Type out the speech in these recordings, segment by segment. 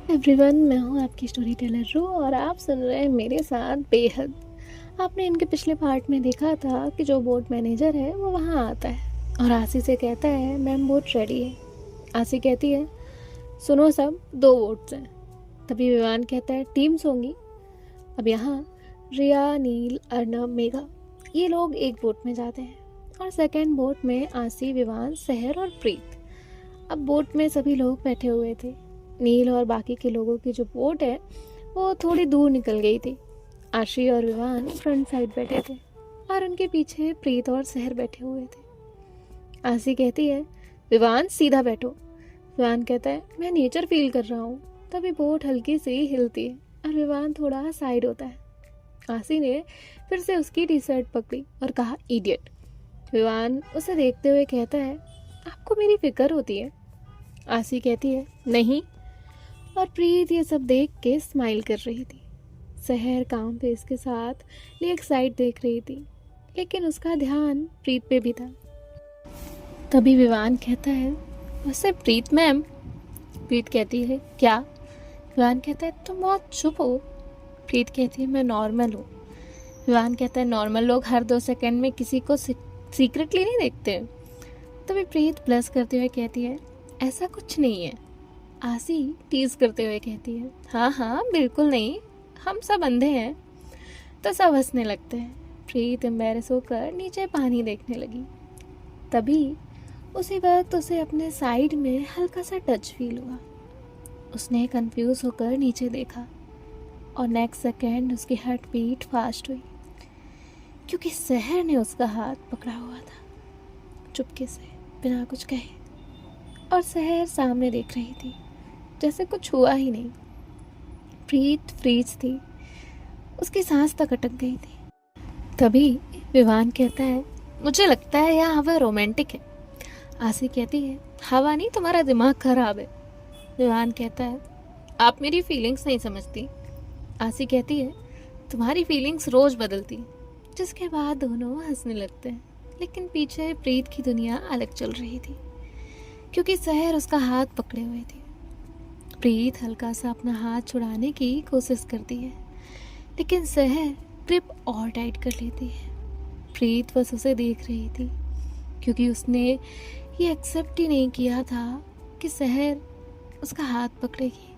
Everyone, मैं हूँ आपकी स्टोरी टेलर रू और आप सुन रहे हैं मेरे साथ बेहद। आपने इनके पिछले पार्ट में देखा था कि जो बोट मैनेजर है वो वहाँ आता है और आसी से कहता है मैम बोट रेडी है। आसी कहती है सुनो सब, 2 बोट्स हैं। तभी विवान कहता है टीम्स होंगी। अब यहाँ रिया, नील, अर्नब, मेघा ये लोग एक बोट में जाते हैं और सेकेंड बोट में आसी, विवान, सहर और प्रीत। अब बोट में सभी लोग बैठे हुए थे। नील और बाकी के लोगों की जो बोट है वो थोड़ी दूर निकल गई थी। आशी और विवान फ्रंट साइड बैठे थे और उनके पीछे प्रीत और सहर बैठे हुए थे। आशी कहती है विवान सीधा बैठो। विवान कहता है मैं नेचर फील कर रहा हूँ। तभी बोट हल्की सी हिलती है और विवान थोड़ा साइड होता है। आशी ने फिर से उसकी टी शर्ट पकड़ी और कहा इडियट। विवान उसे देखते हुए कहता है आपको मेरी फिक्र होती है। आशी कहती है नहीं। और प्रीत ये सब देख के स्माइल कर रही थी। सहर काम फेस के साथ लेक साइड देख रही थी, लेकिन उसका ध्यान प्रीत पे भी था। तभी विवान कहता है वैसे प्रीत मैम। प्रीत कहती है क्या। विवान कहता है तुम बहुत चुप हो। प्रीत कहती है मैं नॉर्मल हूँ। विवान कहता है नॉर्मल लोग हर 2 सेकंड में किसी को सीक्रेटली नहीं देखते। तभी प्रीत ब्लश करते हुए कहती है ऐसा कुछ नहीं है। आसी टीज करते हुए कहती है हाँ हाँ बिल्कुल नहीं, हम सब अंधे हैं। तो सब हंसने लगते हैं। प्रीत एम्बेरस होकर नीचे पानी देखने लगी। तभी उसी वक्त उसे अपने साइड में हल्का सा टच फील हुआ। उसने कंफ्यूज होकर नीचे देखा और नेक्स्ट सेकेंड उसकी हार्ट बीट फास्ट हुई, क्योंकि सहर ने उसका हाथ पकड़ा हुआ था चुपके से, बिना कुछ कहे। और सहर सामने देख रही थी जैसे कुछ हुआ ही नहीं। प्रीत फ्रीज थी, उसकी सांस तक अटक गई थी। तभी विवान कहता है मुझे लगता है यह हवा रोमांटिक है। आसी कहती है हवा नहीं, तुम्हारा दिमाग खराब है। विवान कहता है आप मेरी फीलिंग्स नहीं समझती। आसी कहती है तुम्हारी फीलिंग्स रोज बदलती। जिसके बाद दोनों हंसने लगते हैं, लेकिन पीछे प्रीत की दुनिया अलग चल रही थी, क्योंकि सहर उसका हाथ पकड़े हुए थी। प्रीत हल्का सा अपना हाथ छुड़ाने की कोशिश करती है, लेकिन सहर ग्रिप और टाइट कर लेती है। प्रीत बस उसे देख रही थी, क्योंकि उसने ये एक्सेप्ट ही नहीं किया था कि सहर उसका हाथ पकड़ेगी।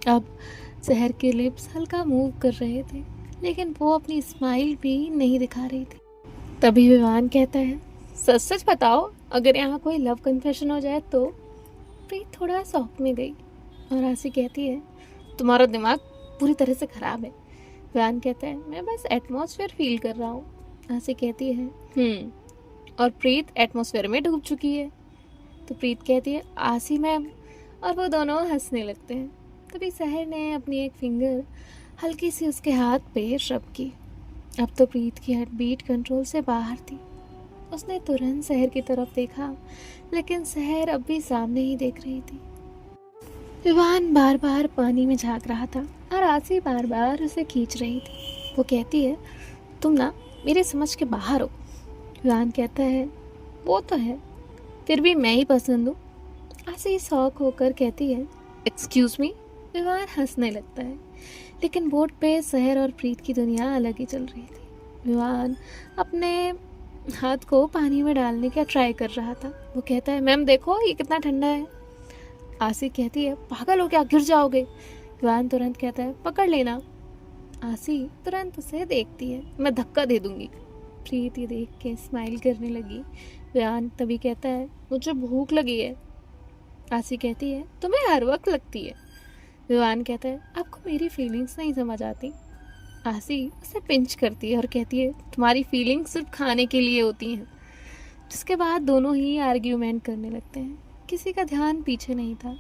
अब सहर के लिप्स हल्का मूव कर रहे थे, लेकिन वो अपनी स्माइल भी नहीं दिखा रही थी। तभी विवान कहता है सच सच बताओ, अगर यहाँ कोई लव कन्फेशन हो जाए तो। प्रीत थोड़ा शॉक में गई और आसी कहती है तुम्हारा दिमाग पूरी तरह से खराब है। विवान कहता है मैं बस एटमॉस्फेयर फील कर रहा हूँ। आसी कहती है और प्रीत एटमॉस्फेयर में डूब चुकी है। तो प्रीत कहती है आसी मैम, और वो दोनों हंसने लगते हैं। तभी सहर ने अपनी एक फिंगर हल्की सी उसके हाथ पे रब की। अब तो प्रीत की हार्ट बीट कंट्रोल से बाहर थी। उसने तुरंत सहर की तरफ देखा, लेकिन सहर अब भी सामने ही देख रही थी। विवान बार बार पानी में झांक रहा था और आसी बार बार उसे खींच रही थी। वो कहती है तुम ना मेरे समझ के बाहर हो। विवान कहता है वो तो है, फिर भी मैं ही पसंद हूँ। आसी शौक होकर कहती है एक्सक्यूज मी। विवान हंसने लगता है, लेकिन बोट पे सहर और प्रीत की दुनिया अलग ही चल रही थी। विवान अपने हाथ को पानी में डालने का ट्राई कर रहा था। वो कहता है मैम देखो ये कितना ठंडा है। आसी कहती है पागल हो क्या, गिर जाओगे। विवान तुरंत कहता है पकड़ लेना। आसी तुरंत उसे देखती है मैं धक्का दे दूंगी। प्रीत ये देख के स्माइल करने लगी। विवान तभी कहता है मुझे भूख लगी है। आसी कहती है तुम्हें हर वक्त लगती है। विवान कहता है आपको मेरी फीलिंग्स नहीं समझ आती। आसी उसे पिंच करती है और कहती है तुम्हारी फीलिंग्स सिर्फ खाने के लिए होती हैं। जिसके बाद दोनों ही आर्ग्यूमेंट करने लगते हैं। किसी का ध्यान पीछे नहीं था।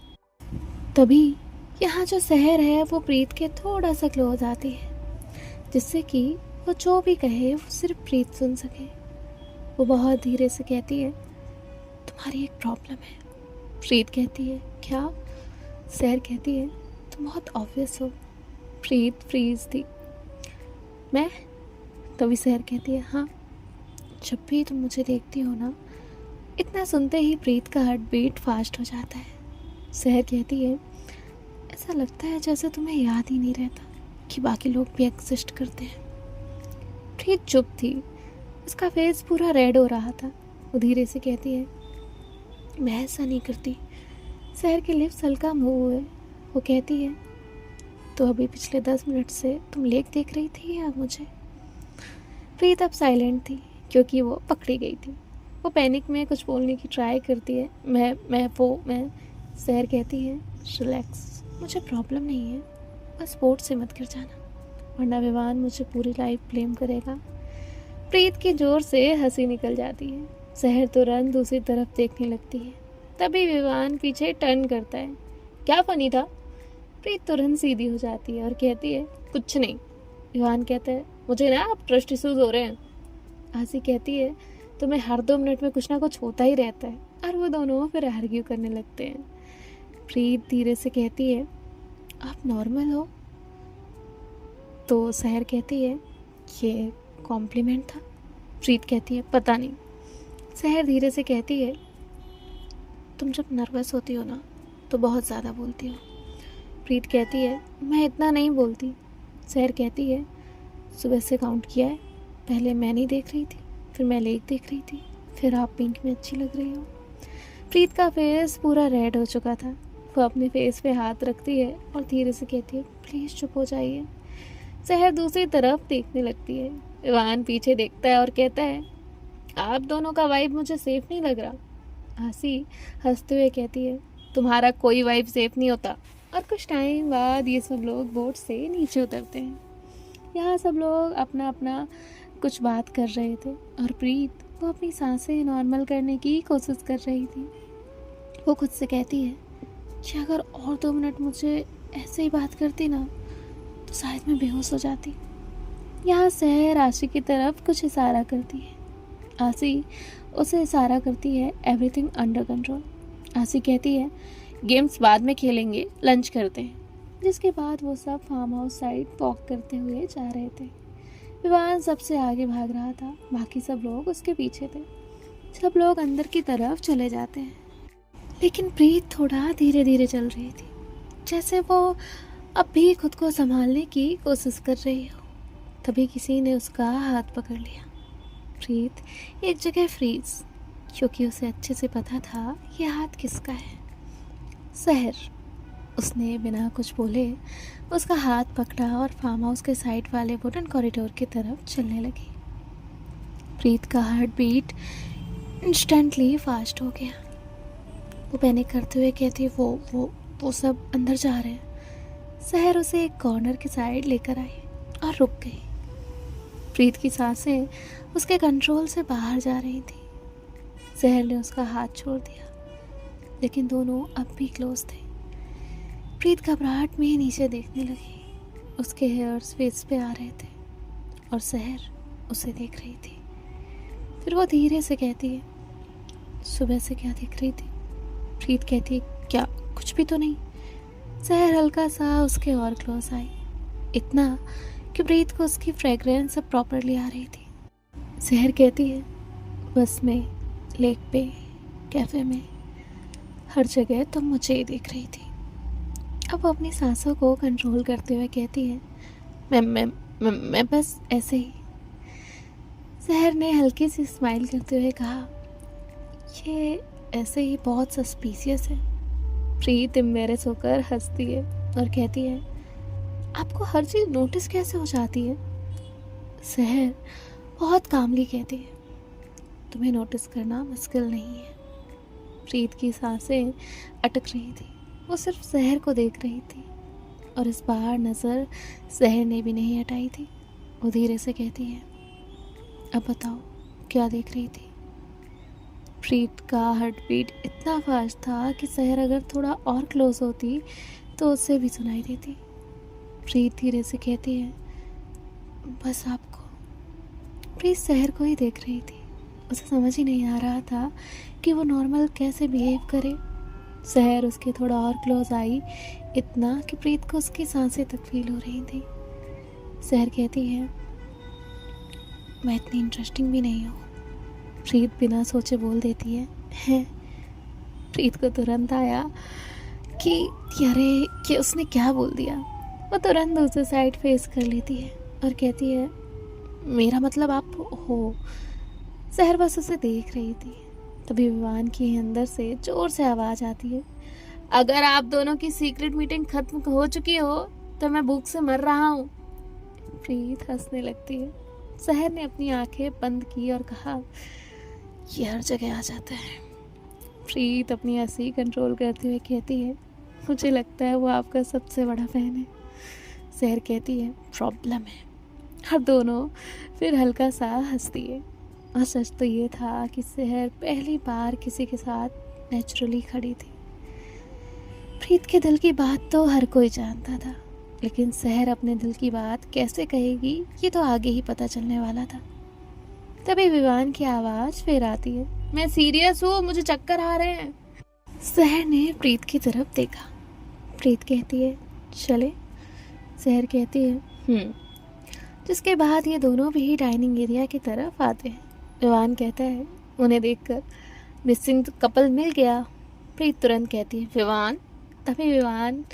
तभी यहाँ जो सहर है वो प्रीत के थोड़ा सा क्लोज आती है, जिससे कि वो जो भी कहे वो सिर्फ प्रीत सुन सके। वो बहुत धीरे से कहती है तुम्हारी एक प्रॉब्लम है। प्रीत कहती है क्या। सहर कहती है तुम बहुत ऑब्वियस हो। प्रीत फ्रीज थी। मैं। तभी सहर कहती है हाँ, जब भी तुम मुझे देखती हो ना, इतना सुनते ही प्रीत का हार्ट बीट फास्ट हो जाता है। सहर कहती है ऐसा लगता है जैसे तुम्हें याद ही नहीं रहता कि बाकी लोग भी एग्जिस्ट करते हैं। प्रीत चुप थी, उसका फेस पूरा रेड हो रहा था। वो धीरे से कहती है, मैं ऐसा नहीं करती। सहर के लिप्स हल्का मूव हुए। वो कहती है, तो अभी पिछले 10 मिनट से तुम लेक देख रही थी या मुझे? प्रीत अब साइलेंट थी क्योंकि वो पकड़ी गई थी। वो पैनिक में कुछ बोलने की ट्राई करती है। मैं सहर कहती है, रिलैक्स, मुझे प्रॉब्लम नहीं है, बस बोर्ड से मत गिर जाना वरना विवान मुझे पूरी लाइफ ब्लेम करेगा। प्रीत की जोर से हंसी निकल जाती है। सहर तुरंत दूसरी तरफ देखने लगती है। तभी विवान पीछे टर्न करता है। क्या फनी था? प्रीत तुरंत सीधी हो जाती है और कहती है, कुछ नहीं। विवान कहता है, मुझे ना अब ट्रस्ट इश्यूज हो रहे हैं। आसी कहती है, तुम्हें हर 2 मिनट में कुछ ना कुछ होता ही रहता है। और वो दोनों फिर आर्ग्यू करने लगते हैं। प्रीत धीरे से कहती है, आप नॉर्मल हो? तो सहर कहती है, ये कॉम्प्लीमेंट था। प्रीत कहती है, पता नहीं। सहर धीरे से कहती है, तुम जब नर्वस होती हो ना तो बहुत ज़्यादा बोलती हो। प्रीत कहती है, मैं इतना नहीं बोलती। सहर कहती है, सुबह से काउंट किया है? पहले मैं नहीं देख रही थी, फिर मैं लेक देख रही थी, फिर आप पिंक में अच्छी लग रही हो। प्रीत का फेस पूरा रेड हो चुका था। वो अपने फेस पे हाथ रखती है और धीरे से कहती है, प्लीज़ चुप हो जाइए। सहर दूसरी तरफ देखने लगती है। विवान पीछे देखता है और कहता है, आप दोनों का वाइब मुझे सेफ नहीं लग रहा। आसी हंसते हुए कहती है, तुम्हारा कोई वाइब सेफ नहीं होता। और कुछ टाइम बाद ये सब लोग बोट से नीचे उतरते हैं। यहाँ सब लोग अपना अपना कुछ बात कर रहे थे और प्रीत वो अपनी सांसें नॉर्मल करने की कोशिश कर रही थी। वो खुद से कहती है कि अगर और 2 मिनट मुझे ऐसे ही बात करती ना तो शायद मैं बेहोश हो जाती। यहाँ सहर आशी की तरफ कुछ इशारा करती है। आसी उसे इशारा करती है, एवरीथिंग अंडर कंट्रोल। आसी कहती है, गेम्स बाद में खेलेंगे, लंच करते हैं। जिसके बाद वो सब फार्म हाउस साइड वॉक करते हुए जा रहे थे। विवान सबसे आगे भाग रहा था, बाकी सब लोग उसके पीछे थे। सब लोग अंदर की तरफ चले जाते हैं, लेकिन प्रीत थोड़ा धीरे धीरे चल रही थी, जैसे वो अब भी खुद को संभालने की कोशिश कर रही हो। तभी किसी ने उसका हाथ पकड़ लिया। प्रीत एक जगह फ्रीज, क्योंकि उसे अच्छे से पता था ये हाथ किसका है। सहर। उसने बिना कुछ बोले उसका हाथ पकड़ा और फार्म हाउस के साइड वाले वुडन कॉरिडोर की तरफ चलने लगी। प्रीत का हार्ट बीट इंस्टेंटली फास्ट हो गया। वो पैनिक करते हुए कहती, वो सब अंदर जा रहे हैं। सहर उसे एक कॉर्नर के साइड लेकर आई और रुक गई। प्रीत की सांसें उसके कंट्रोल से बाहर जा रही थी। सहर ने उसका हाथ छोड़ दिया, लेकिन दोनों अब भी क्लोज थे। प्रीत घबराहट में नीचे देखने लगी। उसके हेयर्स फेस पे आ रहे थे और सहर उसे देख रही थी। फिर वो धीरे से कहती है, सुबह से क्या देख रही थी? प्रीत कहती है, क्या कुछ भी तो नहीं। सहर हल्का सा उसके और क्लोज आई, इतना कि प्रीत को उसकी फ्रेगरेंस अब प्रॉपरली आ रही थी। सहर कहती है, बस में, लेक पे, कैफे में, हर जगह तुम मुझे ही देख रही थी। अब वो अपनी सांसों को कंट्रोल करते हुए कहती है, मैं बस ऐसे ही। सहर ने हल्की सी स्माइल करते हुए कहा, ये ऐसे ही बहुत सस्पिशियस है। प्रीत एम्बैरेस होकर हंसती है और कहती है, आपको हर चीज़ नोटिस कैसे हो जाती है? सहर बहुत कामली कहती है, तुम्हें नोटिस करना मुश्किल नहीं है। प्रीत की सांसें अटक रही थी। वो सिर्फ सहर को देख रही थी और इस बार नज़र सहर ने भी नहीं हटाई थी। वो धीरे से कहती है, अब बताओ क्या देख रही थी? प्रीत का हार्ट बीट इतना फास्ट था कि सहर अगर थोड़ा और क्लोज होती तो उससे भी सुनाई देती। प्रीत धीरे से कहती है, बस आपको। प्रीत सहर को ही देख रही थी। उसे समझ ही नहीं आ रहा था कि वो नॉर्मल कैसे बिहेव करे। सहर उसके थोड़ा और क्लोज आई, इतना कि प्रीत को उसकी सांसें तक फील हो रही थी। सहर कहती है, मैं इतनी इंटरेस्टिंग भी नहीं हूँ। प्रीत बिना सोचे बोल देती है। प्रीत को तुरंत आया कि अरे कि उसने क्या बोल दिया। वो तुरंत दूसरी साइड फेस कर लेती है और कहती है, मेरा मतलब आप हो। सहर बस उसे देख रही थी। तभी विवान की अंदर से जोर से आवाज़ आती है, अगर आप दोनों की सीक्रेट मीटिंग खत्म हो चुकी हो तो मैं भूख से मर रहा हूँ। प्रीत हंसने लगती है। सहर ने अपनी आंखें बंद की और कहा, ये हर जगह आ जाता है। प्रीत अपनी हंसी कंट्रोल करते हुए कहती है, मुझे लगता है वो आपका सबसे बड़ा फैन है। सहर कहती है, प्रॉब्लम है। और दोनों फिर हल्का सा हंसती है। और सच तो ये था कि सहर पहली बार किसी के साथ नेचुरली खड़ी थी। प्रीत के दिल की बात तो हर कोई जानता था, लेकिन सहर अपने दिल की बात कैसे कहेगी ये तो आगे ही पता चलने वाला था। तभी विवान की आवाज़ फिर आती है, मैं सीरियस हूँ, मुझे चक्कर आ रहे हैं। सहर ने प्रीत की तरफ देखा। प्रीत कहती है, चले। सहर कहती है, जिसके बाद ये दोनों भी डाइनिंग एरिया की तरफ आते हैं। विवान कहता है, उन्हें देखकर मिसिंग कपल मिल गया। प्रीत तुरंत कहती है, विवान। तभी विवान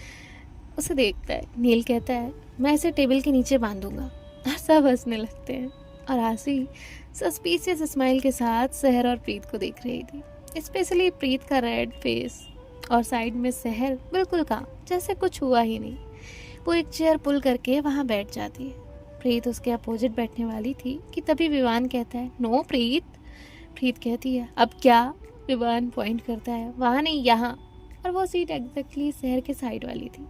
उसे देखता है। नील कहता है, मैं इसे टेबल के नीचे बांधूंगा। और सब हंसने लगते हैं। और आसी सस्पिशियस स्माइल के साथ सहर और प्रीत को देख रही थी। स्पेशली प्रीत का रेड फेस। और साइड में सहर बिल्कुल काम, जैसे कुछ हुआ ही नहीं। वो एक चेयर पुल करके वहाँ बैठ जाती है। प्रीत उसके अपोजिट बैठने वाली थी कि तभी विवान कहता है, नो प्रीत। प्रीत कहती है, अब क्या? विवान पॉइंट करता है, वहाँ नहीं, यहाँ। और वो सीट एग्जैक्टली सहर के साइड वाली थी।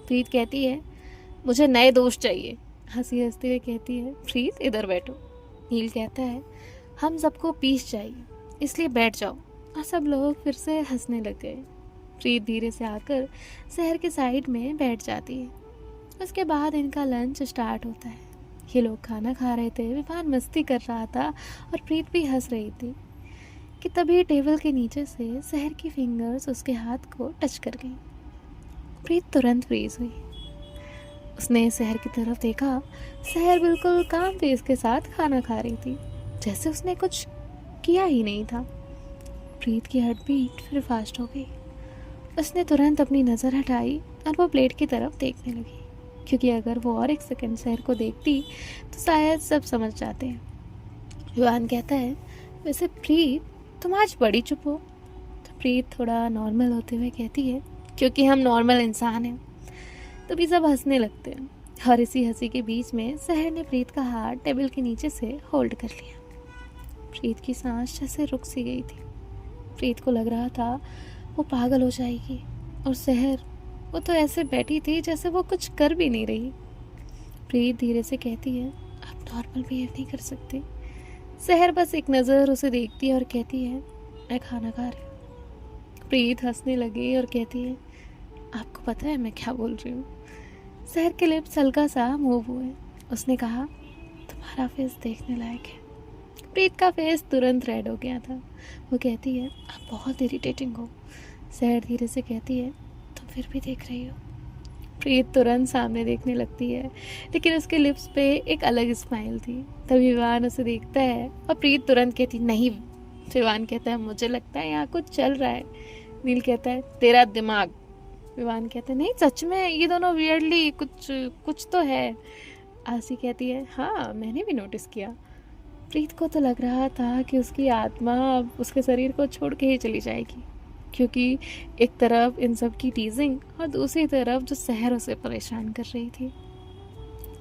प्रीत कहती है, मुझे नए दोस्त चाहिए। हंसी हंसते हुए कहती है, प्रीत इधर बैठो। नील कहता है, हम सबको पीस चाहिए, इसलिए बैठ जाओ। और सब लोग फिर से हंसने लग गए। प्रीत धीरे से आकर सहर के साइड में बैठ जाती है। उसके बाद इनका लंच स्टार्ट होता है। ये लोग खाना खा रहे थे, विवान मस्ती कर रहा था और प्रीत भी हंस रही थी कि तभी टेबल के नीचे से सहर की फिंगर्स उसके हाथ को टच कर गई। प्रीत तुरंत फ्रीज हुई। उसने सहर की तरफ देखा। सहर बिल्कुल काम फेस के साथ खाना खा रही थी, जैसे उसने कुछ किया ही नहीं था। प्रीत की हार्ट बीट फिर फास्ट हो गई। उसने तुरंत अपनी नज़र हटाई और वो प्लेट की तरफ देखने लगी, क्योंकि अगर वो और एक सेकंड सहर को देखती तो शायद सब समझ जाते हैं। विवान कहता है, वैसे प्रीत तुम आज बड़ी चुप हो। तो प्रीत थोड़ा नॉर्मल होते हुए कहती है, क्योंकि हम नॉर्मल इंसान हैं। तभी सब हंसने लगते हैं। और इसी हंसी के बीच में सहर ने प्रीत का हाथ टेबल के नीचे से होल्ड कर लिया। प्रीत की सांस जैसे रुक सी गई थी। प्रीत को लग रहा था वो पागल हो जाएगी। और सहर, वो तो ऐसे बैठी थी जैसे वो कुछ कर भी नहीं रही। प्रीत धीरे से कहती है, आप नॉर्मल बिहेव नहीं कर सकते। सहर बस एक नज़र उसे देखती है और कहती है, मैं खाना खा रही हूँ। प्रीत हंसने लगी और कहती है, आपको पता है मैं क्या बोल रही हूँ? सहर के लिप्स हल्का सा मूव हुए। उसने कहा, तुम्हारा फेस देखने लायक है। प्रीत का फेस तुरंत रेड हो गया था। वो कहती है, आप बहुत इरिटेटिंग हो। सहर धीरे से कहती है, तुम फिर भी देख रही हो। प्रीत तुरंत सामने देखने लगती है, लेकिन उसके लिप्स पे एक अलग स्माइल थी। तभी विवान उसे देखता है और प्रीत तुरंत कहती, नहीं। विवान कहता है, मुझे लगता है यहाँ कुछ चल रहा है। नील कहता है, तेरा दिमाग। विवान कहते हैं, नहीं सच में ये दोनों वियर्डली कुछ तो है। आसी कहती है, हाँ मैंने भी नोटिस किया। प्रीत को तो लग रहा था कि उसकी आत्मा अब उसके शरीर को छोड़ के ही चली जाएगी, क्योंकि एक तरफ इन सब की टीजिंग और दूसरी तरफ जो सहर उसे परेशान कर रही थी।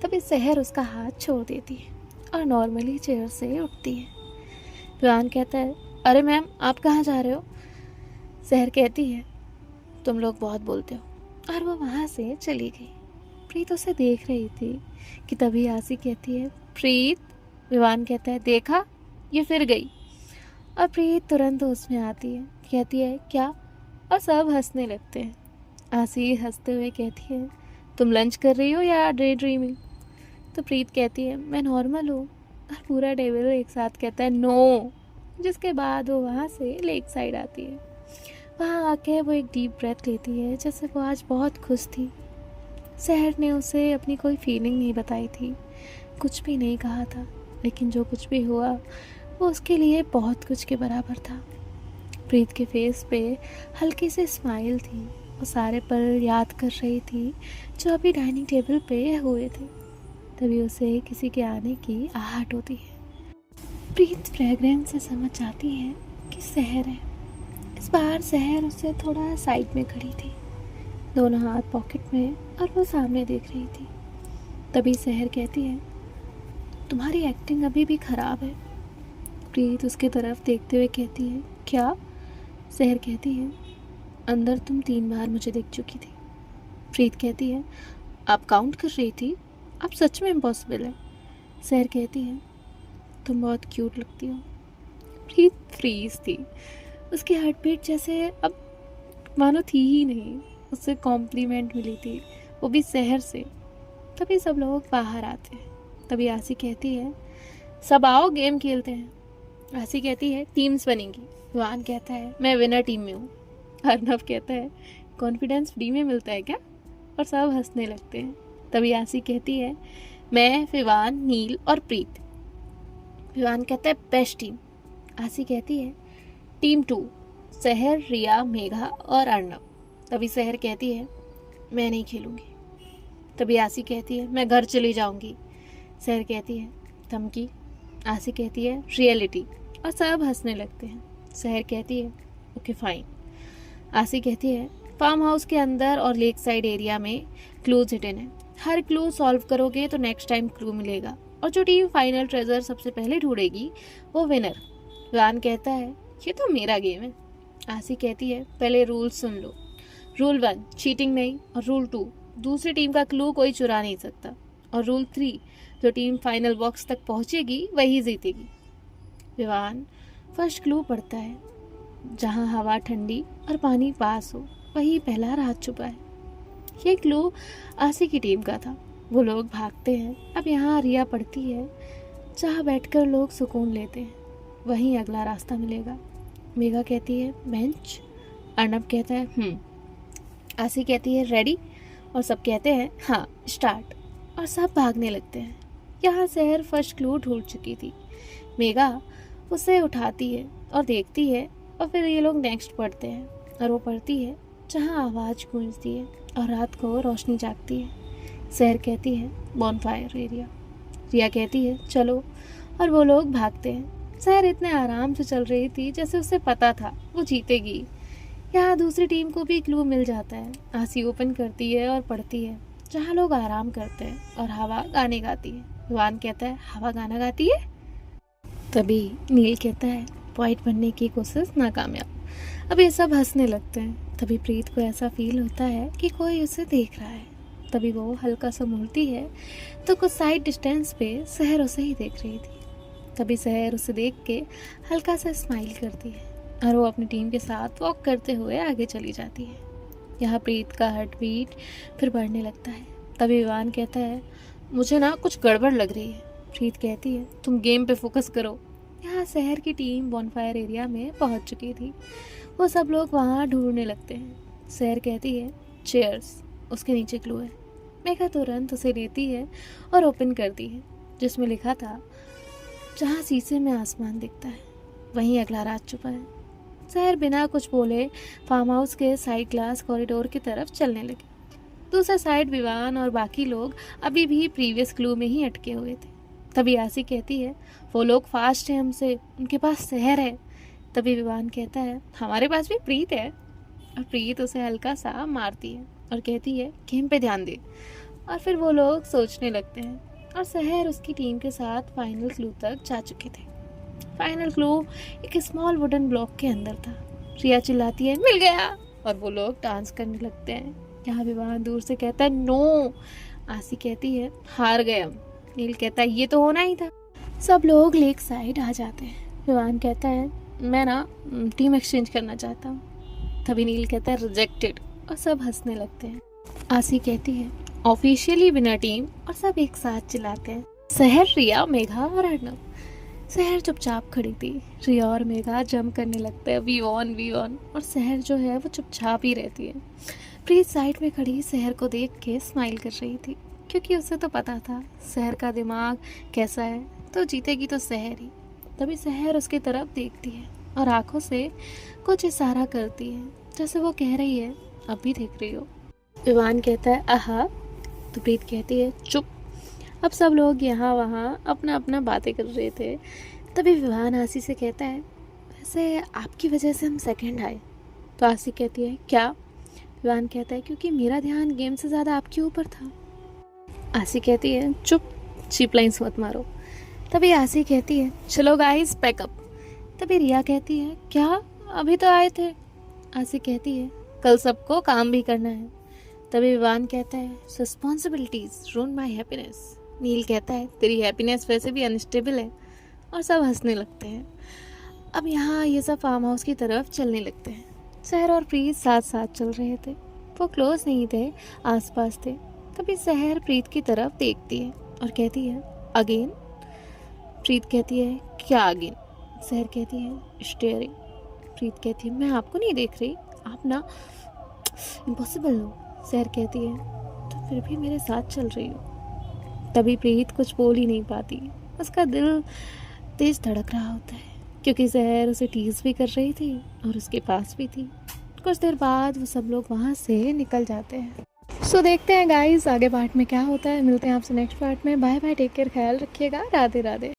तभी सहर उसका हाथ छोड़ देती है और नॉर्मली चेयर से उठती है। विवान कहता है, अरे मैम आप कहाँ जा रहे हो? सहर कहती है, तुम लोग बहुत बोलते हो। और वो वहाँ से चली गई। प्रीत उसे देख रही थी कि तभी आसी कहती है, प्रीत। विवान कहता है, देखा ये फिर गई। और प्रीत तुरंत उसमें आती है, कहती है, क्या? और सब हंसने लगते हैं। आसी हंसते हुए कहती है, तुम लंच कर रही हो या डे ड्रीमिंग? तो प्रीत कहती है, मैं नॉर्मल हूँ। और पूरा टेबल एक साथ कहता है, नो। जिसके बाद वो वहाँ से लेक साइड आती है। वहाँ आके वो एक डीप ब्रेथ लेती है, जैसे वो आज बहुत खुश थी। सहर ने उसे अपनी कोई फीलिंग नहीं बताई थी, कुछ भी नहीं कहा था, लेकिन जो कुछ भी हुआ वो उसके लिए बहुत कुछ के बराबर था। प्रीत के फेस पे हल्की सी स्माइल थी वो सारे पल याद कर रही थी जो अभी डाइनिंग टेबल पे हुए थे। तभी उसे किसी के आने की आहट होती है। प्रीत फ्रेग्रेंस से समझ जाती है कि सहर है। इस बार सहर उससे थोड़ा साइड में खड़ी थी, दोनों हाथ पॉकेट में, और वो सामने देख रही थी। तभी सहर कहती है, तुम्हारी एक्टिंग अभी भी खराब है। प्रीत उसके तरफ देखते हुए कहती है, क्या? सहर कहती है, अंदर तुम 3 बार मुझे देख चुकी थी। प्रीत कहती है, आप काउंट कर रही थी? आप सच में इम्पॉसिबल है। सहर कहती है, तुम बहुत क्यूट लगती हो। प्रीत फ्रीज थी। उसकी हार्ट बीट जैसे अब मानो थी ही नहीं। उससे कॉम्प्लीमेंट मिली थी, वो भी सहर से। तभी सब लोग बाहर आते हैं। तभी आसी कहती है, सब आओ गेम खेलते हैं। आसी कहती है, टीम्स बनेंगी। विवान कहता है, मैं विनर टीम में हूँ। अर्नव कहता है, कॉन्फिडेंस फ्री में मिलता है क्या? और सब हंसने लगते हैं। तभी आसी कहती है, मैं, विवान, नील और प्रीत। विवान कहता है, बेस्ट टीम। आसी कहती है, टीम 2, सहर, रिया, मेघा और अर्नव। तभी सहर कहती है, मैं नहीं खेलूंगी। तभी आसी कहती है, मैं घर चली जाऊंगी। सहर कहती है, धमकी। आसी कहती है, रियलिटी। और सब हंसने लगते हैं। सहर कहती है, ओके फाइन। आसी कहती है, फार्म हाउस के अंदर और लेक साइड एरिया में क्लूज हिडन है। हर क्लू सॉल्व करोगे तो नेक्स्ट टाइम क्लू मिलेगा, और जो टीम फाइनल ट्रेजर सबसे पहले ढूंढेगी वो विनर। विवान कहता है, ये तो मेरा गेम है। आसी कहती है, पहले रूल सुन लो। रूल 1, चीटिंग नहीं। और रूल 2, दूसरी टीम का क्लू कोई चुरा नहीं सकता। और रूल 3, जो टीम फाइनल बॉक्स तक पहुंचेगी वही जीतेगी। विवान फर्स्ट क्लू पढ़ता है, जहां हवा ठंडी और पानी पास हो वही पहला राज छुपा है। ये क्लू आसी की टीम का था। वो लोग भागते हैं। अब यहाँ रिया पढ़ती है, जहाँ बैठकर लोग सुकून लेते हैं वहीं अगला रास्ता मिलेगा। मेघा कहती है, बेंच। अर्नब कहता है, आसी कहती है, रेडी। और सब कहते हैं, हाँ स्टार्ट। और सब भागने लगते हैं। यहाँ सहर फर्स्ट क्लू ढूंढ चुकी थी। मेघा उसे उठाती है और देखती है, और फिर ये लोग नेक्स्ट पढ़ते हैं। और वो पढ़ती है, जहाँ आवाज़ गूंजती है और रात को रोशनी जागती है। सहर कहती है, बॉनफायर एरिया। रिया कहती है, चलो। और वो लोग भागते हैं। सहर इतने आराम से चल रही थी जैसे उसे पता था वो जीतेगी। यहाँ दूसरी टीम को भी क्लू मिल जाता है। आसी ओपन करती है और पढ़ती है, जहाँ लोग आराम करते हैं और हवा गाने गाती है। विवान कहता है, हवा गाना गाती है? तभी नील कहता है, पॉइंट बनने की कोशिश नाकामयाब। अब ये सब हंसने लगते हैं। तभी प्रीत को ऐसा फील होता है कि कोई उसे देख रहा है। तभी वो हल्का सा मुड़ती है तो कुछ साइड डिस्टेंस पे सहर उसे ही देख रही थी। तभी सहर उसे देख के हल्का सा स्माइल करती है और वो अपनी टीम के साथ वॉक करते हुए आगे चली जाती है। यहाँ प्रीत का हार्ट बीट फिर बढ़ने लगता है। तभी विवान कहता है, मुझे ना कुछ गड़बड़ लग रही है। प्रीत कहती है, तुम गेम पे फोकस करो। यहाँ शहर की टीम बॉनफायर एरिया में पहुँच चुकी थी। वो सब लोग वहाँ ढूंढने लगते हैं। सहर कहती है, चेयर्स। उसके नीचे क्लू है। मेघा तुरंत उसे लेती है और ओपन करती है, जिसमें लिखा था, जहाँ शीशे में आसमान दिखता है वहीं अगला राज छुपा है। सहर बिना कुछ बोले फार्म हाउस के साइड ग्लास कॉरिडोर की तरफ चलने लगी। दूसरा साइड विवान और बाकी लोग अभी भी प्रीवियस क्लू में ही अटके हुए थे। तभी आसी कहती है, वो लोग फास्ट हैं हमसे, उनके पास सहर है। तभी विवान कहता है, हमारे पास भी प्रीत है। और प्रीत उसे हल्का सा मारती है और कहती है, गेम पे ध्यान दे। और फिर वो लोग सोचने लगते हैं और सहर उसकी टीम के साथ फाइनल क्लू तक जा चुके थे। फाइनल क्लू एक स्मॉल वुडन ब्लॉक के अंदर था। रिया चिल्लाती है, मिल गया। और वो लोग डांस करने लगते हैं। यहाँ विवान दूर से कहता है, नो। आसी कहती है, हार गए हम। नील कहता है, ये तो होना ही था। सब लोग लेक साइड आ जाते हैं। विवान कहता है, मैं ना टीम एक्सचेंज करना चाहता हूँ। तभी नील कहता है, रिजेक्टेड। और सब हंसने लगते हैं। आसी कहती है, ऑफिशियली विनर टीम। और सब एक साथ चिल्लाते हैं, सहर, रिया, मेघा और अर्नव। सहर चुपचाप खड़ी थी। रिया और मेघा जंप करने लगते हैं, वी ऑन वी ऑन। और सहर जो है वो चुपचाप ही रहती है। प्रीत साइड में खड़ी सहर को देख के स्माइल कर रही थी, क्योंकि उसे तो पता था सहर का दिमाग कैसा है, तो जीतेगी तो सहर ही। तभी सहर उसकी तरफ देखती है और आंखों से कुछ इशारा करती है, जैसे वो कह रही है, अब भी देख रही हो। विवान कहता है आहा। तो प्रीत कहती है चुप। अब सब लोग यहाँ वहाँ अपना अपना बातें कर रहे थे। तभी विवान आसी से कहता है वैसे आपकी वजह से हम सेकंड आए। तो आसी कहती है क्या? विवान कहता है क्योंकि मेरा ध्यान गेम से ज़्यादा आपके ऊपर था। आसी कहती है चुप, चीप लाइन्स मत मारो। तभी आसी कहती है चलो गाइस पैकअप। तभी रिया कहती है क्या, अभी तो आए थे। आसी कहती है कल सबको काम भी करना है। तभी विवान कहता है रिस्पॉन्सिबिलिटीज रूइन माई हैप्पीनेस। नील कहता है तेरी हैप्पीनेस वैसे भी अनस्टेबल है। और सब हंसने लगते हैं। अब यहाँ ये सब फार्म हाउस की तरफ चलने लगते हैं। सहर और प्रीत साथ साथ चल रहे थे। वो क्लोज नहीं थे, आसपास थे। तभी सहर प्रीत की तरफ देखती है और कहती है अगेन। प्रीत कहती है क्या अगेन? सहर कहती है स्टेयरिंग। प्रीत कहती है मैं आपको नहीं देख रही, आप ना इम्पॉसिबल हो। सहर कहती है तो फिर भी मेरे साथ चल रही हो। तभी प्रीत कुछ बोल ही नहीं पाती। उसका दिल तेज धड़क रहा होता है क्योंकि सहर उसे टीज भी कर रही थी और उसके पास भी थी। कुछ देर बाद वो सब लोग वहाँ से निकल जाते हैं। सो देखते हैं गाइस आगे पार्ट में क्या होता है। मिलते हैं आपसे नेक्स्ट पार्ट में। बाय बाय, टेक केयर, ख्याल रखिएगा, राधे राधे।